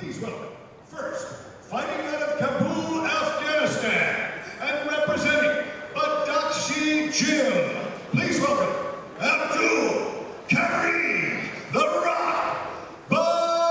Please welcome, first, fighting out of Kabul, Afghanistan, and representing Badakhshi Gym. Please welcome, Abdul, Karim, The Rock, Badakhshi.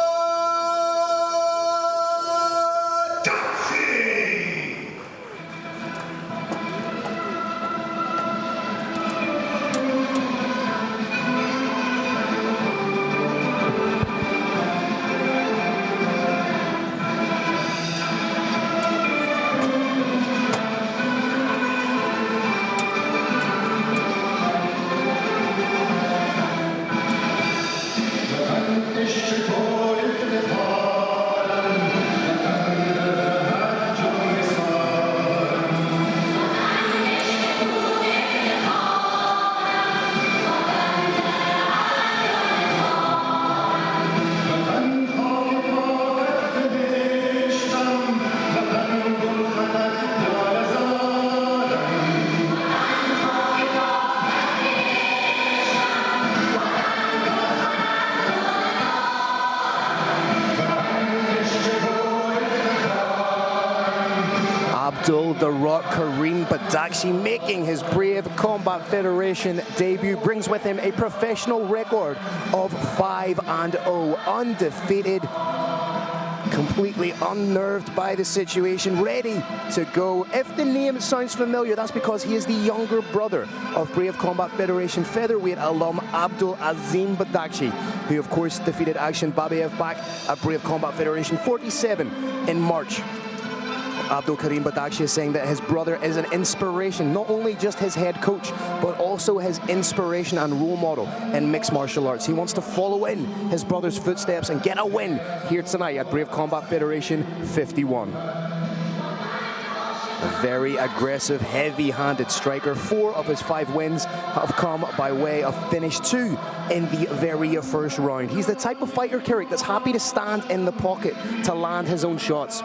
Abdul, The Rock, Karim, Badakhshi making his Brave Combat Federation debut, brings with him a professional record of 5-0, undefeated, completely unnerved by the situation, ready to go. If the name sounds familiar, that's because he is the younger brother of Brave Combat Federation featherweight alum Abdul Azim Badakhshi, who of course defeated Akshan Babayev back at Brave Combat Federation 47 in March. Abdul-Karim Badakhshi is saying that his brother is an inspiration, not only just his head coach, but also his inspiration and role model in mixed martial arts. He wants to follow in his brother's footsteps and get a win here tonight at Brave Combat Federation 51. A very aggressive, heavy-handed striker. 4 of his 5 wins have come by way of finish 2 in the very first round. He's the type of fighter, Carrick, that's happy to stand in the pocket to land his own shots.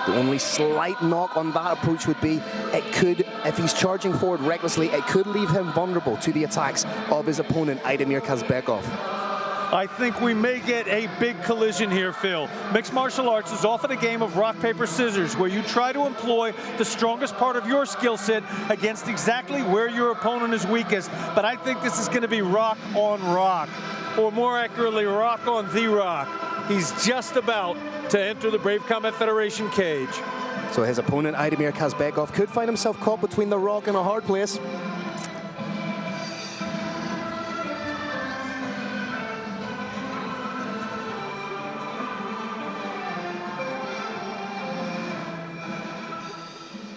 The only slight knock on that approach would be it could, if he's charging forward recklessly, it could leave him vulnerable to the attacks of his opponent, Aydemir Kazbekov. I think we may get a big collision here, Phil. Mixed martial arts is often a game of rock, paper, scissors, where you try to employ the strongest part of your skill set against exactly where your opponent is weakest. But I think this is going to be rock on rock, or more accurately, rock on the rock. He's just about to enter the Brave Combat Federation cage. So his opponent, Aydemir Kazbekov, could find himself caught between the rock and a hard place.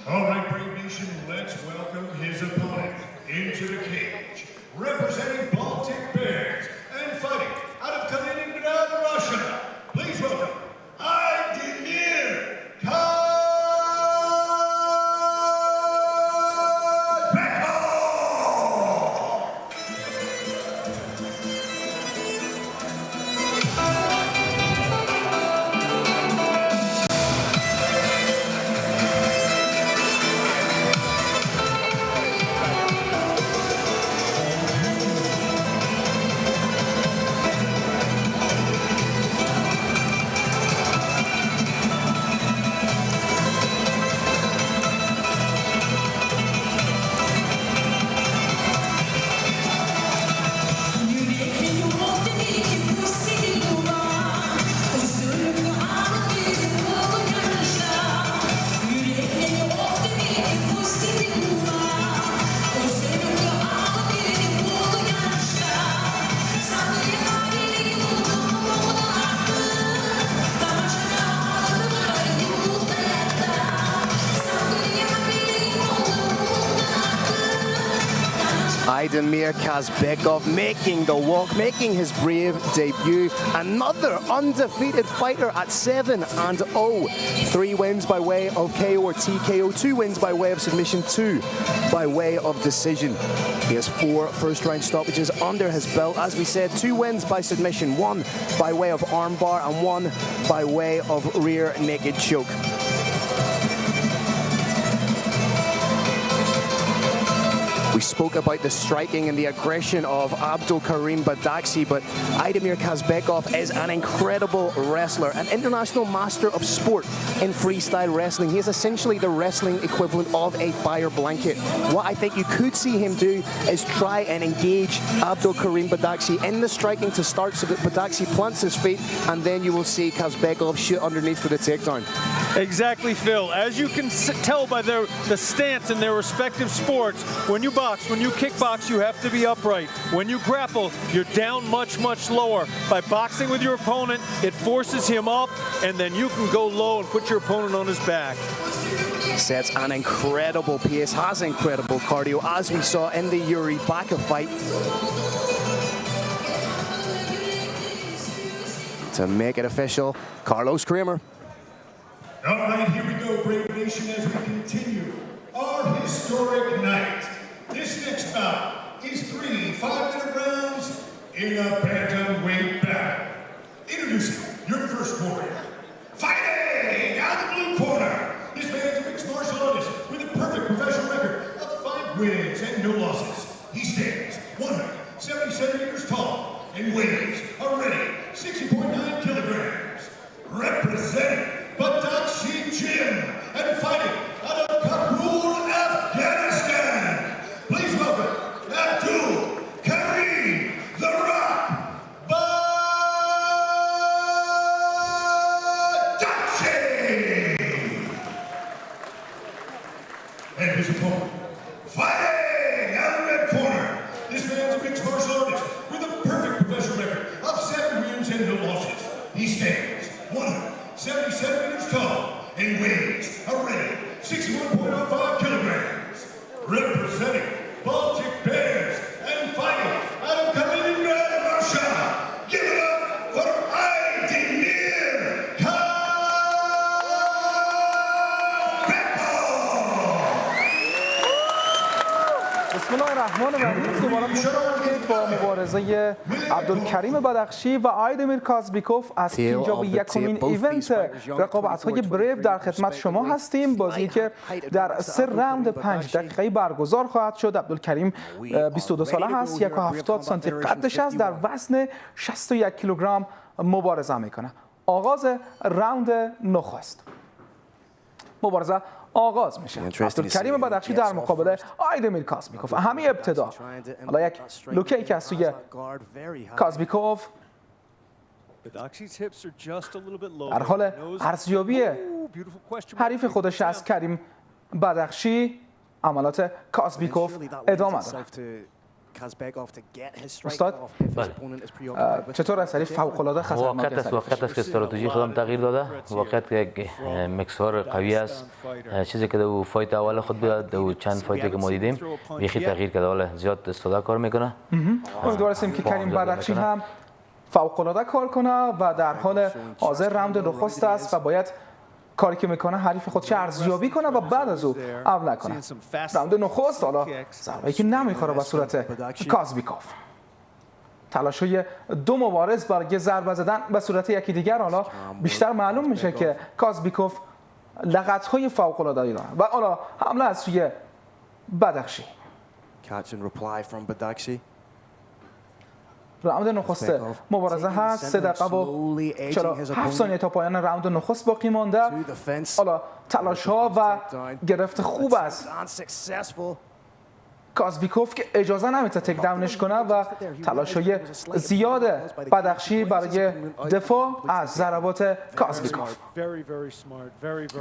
All right, Brave Nation, let's welcome his opponent into the cage, representing Baltic Bears and fighting out of Kaliningrad, Russia. Please welcome Aydemir Kazbekov. Aydemir Kazbekov making the walk, making his Brave debut. Another undefeated fighter at 7-0. 3 wins by way of KO or TKO, 2 wins by way of submission, 2 by way of decision. He has 4 first-round stoppages under his belt. As we said, 2 wins by submission, 1 by way of armbar and 1 by way of rear naked choke. We spoke about the striking and the aggression of Abdul-Karim Badakhshi, but Aydemir Kazbekov is an incredible wrestler, an international master of sport in freestyle wrestling. He is essentially the wrestling equivalent of a fire blanket. What I think you could see him do is try and engage Abdul-Karim Badakhshi in the striking to start so that Badakhshi plants his feet, and then you will see Kazbekov shoot underneath for the takedown. Exactly, Phil. As you can tell by the stance in their respective sports, when you box, when you kickbox, you have to be upright. When you grapple, you're down much, much lower. By boxing with your opponent, it forces him up, and then you can go low and put your opponent on his back. Sets an incredible pace, has incredible cardio, as we saw in the Yuri Baka fight. To make it official, Carlos Kramer. All right, here we go, Brave Nation, as we continue our historic night. This next bout is 3 5-minute rounds in a bantamweight battle. Introducing your first warrior, fighting out of the blue corner. This man's a mixed martial artist with a perfect professional record of 5 wins and no losses. He stands 170 centimeters tall and weighs a ready 60.9 kilograms. Representing Badakshi Gym and fighting out of Kabul, Afghanistan. Please welcome Abdul, Karim, The Rock, Badakhshi. And his opponent, fighting out of the red corner. This man's a mixed martial artist with a perfect professional record of 7 wins and no losses. He stands 170 centimeters tall and weighs a ready 61.05 kilograms. Representing Baltic Bears and fighting out of Kaliningrad, Russia. Give it up for Aydemir Kazbekov. بسم الله الرحمن الرحیم. دوباره می‌شود با مبارزه عبدالکریم بدخشی و آیدمیر کازبیکوف از 51مین ایونت رقابت‌های بریو در خدمت شما هستیم. بازی که در 3 راند 5 دقیقه‌ای برگزار خواهد شد. عبدالکریم 22 ساله هست، 170 سانتی قدش است، در وزن 61 کیلوگرم مبارزه میکنه. آغاز راند نخست. مبارزه آغاز میشه. عبدالکریم بدخشی در مقابل آیدمیر کازبیکوف. همین ابتدا حالا یک لوکیک از سوی کازبیکوف در حال ارزیابی حریف خودش از کریم بدخشی. عملات کازبیکوف ادامه داره. استاد چطور اثری فوق‌العاده خطرناک است؟ واقعیت است که استراتژی خودم تغییر داده. واقعیت که یک مکسور قوی است. چیزی که در فایت اول خود بود، در چند فایتی که ما دیدیم بیخی تغییر کرده. حالا زیاد استفاده کار میکنه. امیدوار هستیم که کریم بدخشی هم فوق‌العاده کار کنه و در حال حاضر راند نخست است و باید کاری که میکنه حریف خودش ارزیابی کنه و بعد از او عمل کنه. راند نخست حالا ضربه‌ای که نمیخوره به صورت کازبیکوف. تلاش‌های 2 مبارز برای ضربه زدن به صورت یکی دیگر حالا بیشتر معلوم میشه که کازبیکوف لغت‌های فوق‌العاده‌ای داره. و حالا حمله از سوی بدخشی. راند نخست مبارزه هست. 3 دقیقه و 47 ثانیه تا پایان راند نخست باقی مانده. حالا تلاش ها و گرفت خوب است کازبیکوف که اجازه نمیده تک داونش کنه و تلاش های زیاد بدخشی برای دفاع از ضربات کازبیکوف.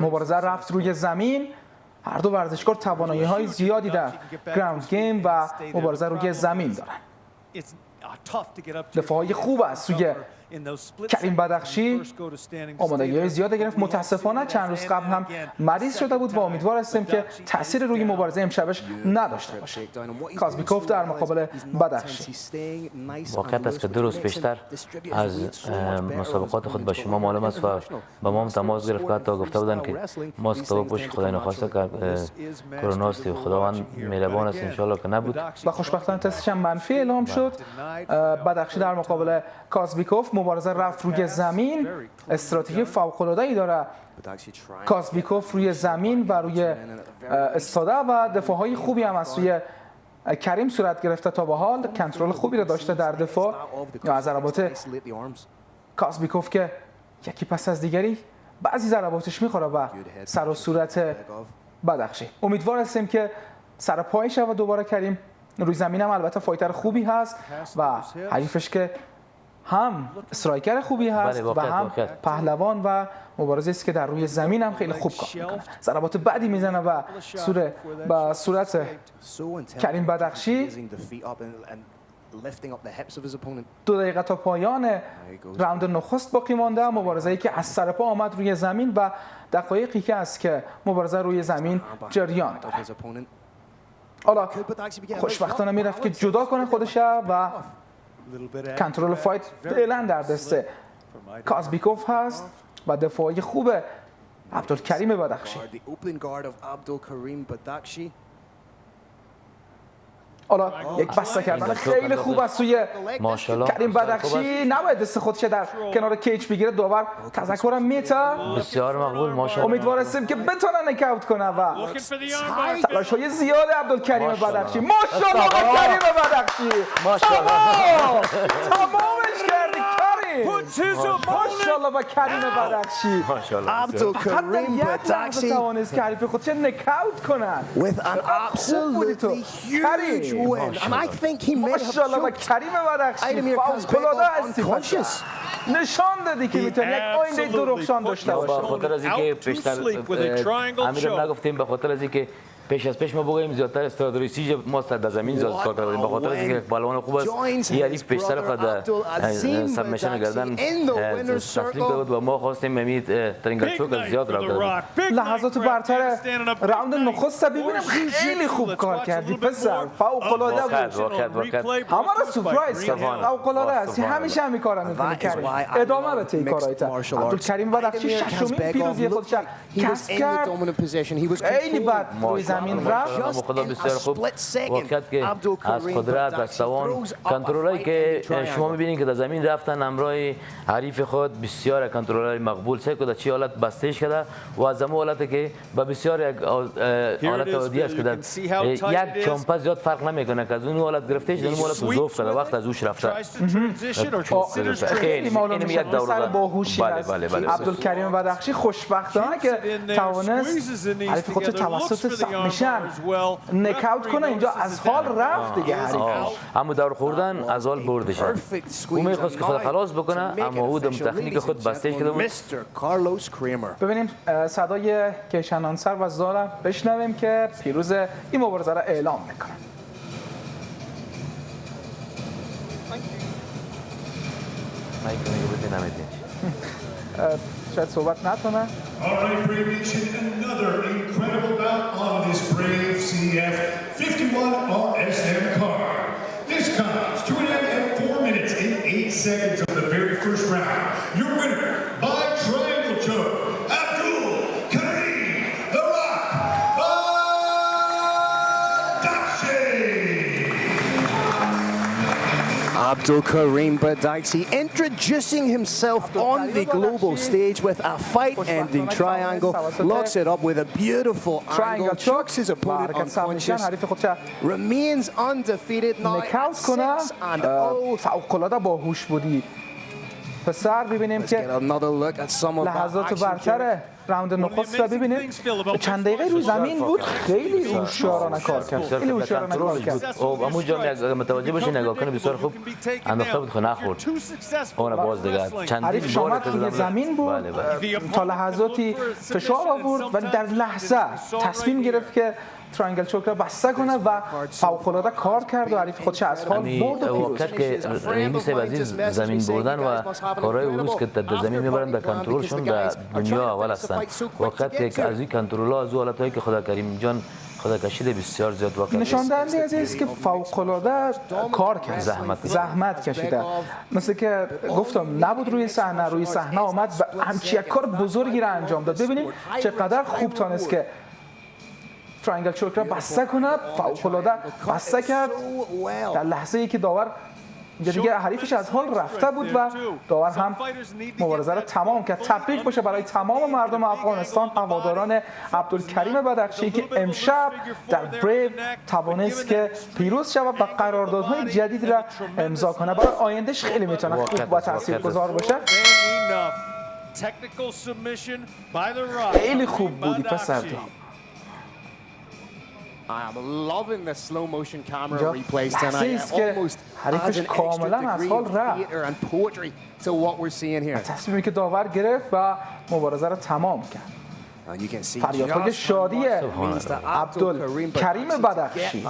مبارزه رفت روی زمین. هر دو ورزشکار توانایی های زیادی در گراوند گیم و مبارزه روی زمین دارن. دفاعی خوب است سوی کریم بدخشی. آمادگی‌های زیاد گرفت. متاسفانه چند روز قبل هم مریض شده بود و امیدوار هستیم که تأثیر روی مبارزه امشبش نداشته باشه. کازبیکوف در مقابل بدخشی. واقعیت است که 2 روز پیشتر از مسابقات خود به شما معلوم است و با ما تماس گرفت که حتی گفته بودن که ماسک پشت خدای نخواسته که کرونا است و خداوند مهربان است ان شاءالله که نبود و خوشبختانه تستش هم منفی اعلام شد. بدخشی در مقابل کازبیکوف. مبارزه رفت روی زمین. استراتژی فوق‌العاده‌ای داره کازبیکوف روی زمین و روی استاده و دفاع‌های خوبی هم از سوی کریم صورت گرفته تا به حال، کنترل خوبی رو داشته در دفاع یا از ضربات کازبیکوف که یکی پس از دیگری بعضی ضرباتش میخوره و سر و صورت بدخشی. امیدوار هستیم که سر پایش و دوباره کریم روی زمین هم البته فایتر خوبی هست و حریفش که هم استرایکر خوبی هست و هم پهلوان و مبارزه است که در روی زمین هم خیلی خوب کار میکنه. ضربات بدی میزنه و با صورت کریم بدخشی 2 دقیقه تا پایان راوند نخست باقی مانده. مبارزه‌ای که از سر پا آمد روی زمین و دقایقی که است که مبارزه روی زمین جریان داره. حالا خوشبختانه میرفت که جدا کنه خودش و کنترل فایت فعلا در دست کازبیکوف هست و دفاعی خوب عبدالکریم بدخشی. حالا یک بسته کردن خیلی خوب از سوی کریم بدخشی، نباید دست خودش در کنار کیج بگیره. داور تذکرم میته، بسیار مقبول. ماشاءالله امیدوار هستیم که بتونه نکاوت کنه و تلاش های زیاد عبدالکریم بدخشی. ماشاءالله کریم بدخشی، تمامش کردی کریم. ماشاءالله با کریم بدخشی. Abdul-Karim Badakhshi توانست که حریف خودش نکاوت کنه with an absolutely huge win, and I think he may have ماشاءالله با کریم بدخشی Aydemir فوق‌العاده هستی. unconscious. نشان دادی که میتونی یک آینده درخشان داشته با باشه. خاطر از اینکه پیشتر امیرم نگفتیم، به خاطر از اینکه پیش از پیش ما بگوییم زیادتر استراتژی ما در زمین زیاد کار کردیم. به خاطر از اینکه بالون خوب است، این حریف پیشتر خود سبمیشن گردن تسلیم کرد و ما خواستیم امید ترینگل چوک از زیاد را کردیم. لحظات برتر راوند نخست ببینیم خیلی خوب کار کردی پسر، فوق‌العاده بود. همه را سورپرایز کردی، فوق‌العاده هستی. همیشه همین کارا می‌کنی کریم، ادامه بده این کارایت. عبدالکریم بدخشی ششمین پیروزی خودش کسب کرد. خیلی بد روی زمین رفت. خدا بسیار خوب وقت که از قدرت از توان کنترلایی که شما می‌بینید که در زمین رفتن همراه حریف خود بسیار کنترلای مقبول سه که در چی حالت بستهش کرده و از همون حالتی که با بسیار یک حالت عادی است که در یک چمپه زیاد فرق نمیکنه که از اون حالت گرفتهش در اون حالت وظوف کرده وقت از اوش رفته. خیلی معلومه یک دوره باهوشی است. عبدالکریم بدخشی خوشبختانه که توانست حریف خودش توسط سبمیشن نکاوت کنه. اینجا از حال رفت دیگه حریف. اما دور خوردن از حال بردش. او میخواست که خود خلاص بکنه اما او دم تکنیک خود بسته شده بود. ببینیم صدای کیشنانسر و زارا بشنویم که پیروز این مبارزه را اعلام میکنه. شاید صحبت نکنه. All right, Brave Nation, another incredible bout on this Brave CF 51 RSM card. This comes to an end at 4 minutes and 8 seconds of the very first round. Your winner by triangle choke, Abdul, Karim, The Rock, Badakhshi. Abdul-Karim Badakhshi introducing himself on the global stage with a fight-ending triangle, locks it up with a beautiful angle, chokes his opponent unconscious, remains undefeated now at 6-0. فوق‌العاده باهوش بودی پسر. ببینیم که لحظات برتر راوند نخست را ببینیم. چند دقیقه روی زمین بود، خیلی هوشیارانه کار کرد. خیلی هوشیارانه کار کرد. امو جان متوجه بشین نگاه کنه بسیار خوب انداخته بود خو نخورد. اون باز دیگه چندین شمات روی زمین بود تا لحظاتی فشار آورد ولی در لحظه تصمیم گرفت که ترانگل چوک را بسته کنه و فوق‌العاده کار کرد و حریف خودش از حال برد و پیروز شد. که رئیس عزیز زمین بردن و کارهای روز که در زمین میبرن در کنترلشون در دنیا اول هستن. وقت که از این کنترل‌ها از حالتایی که خدا کریم جان خدا کشیده بسیار زیاد واقعا نشان دهنده است که فوق‌العاده کار کرد، زحمت کشیده. مثل که گفتم نبود روی صحنه آمد و همچین کار بزرگی را انجام داد. ببینید چقدر خوب تونست که ترانگل چوک را بسته کنه، فوق‌العاده بسته کرد. در لحظه ای که داور اینجا دیگه حریفش از حال رفته بود و داور هم مبارزه رو تمام کرد. تبریک باشه برای تمام مردم افغانستان، هواداران عبدالکریم بدخشی که امشب در بریو توانست که پیروز شود و قراردادهای جدید را امضا کنه. برای آیندهش خیلی میتونه خوب و تاثیرگذار باشه. خیلی خوب بودی پسر جان. لحظه ایست که حریفش کاملا از حال رفت. تصمیمی که داور گرفت و مبارزه را تمام کرد. فریادهای شادی عبدالکریم بدخشی.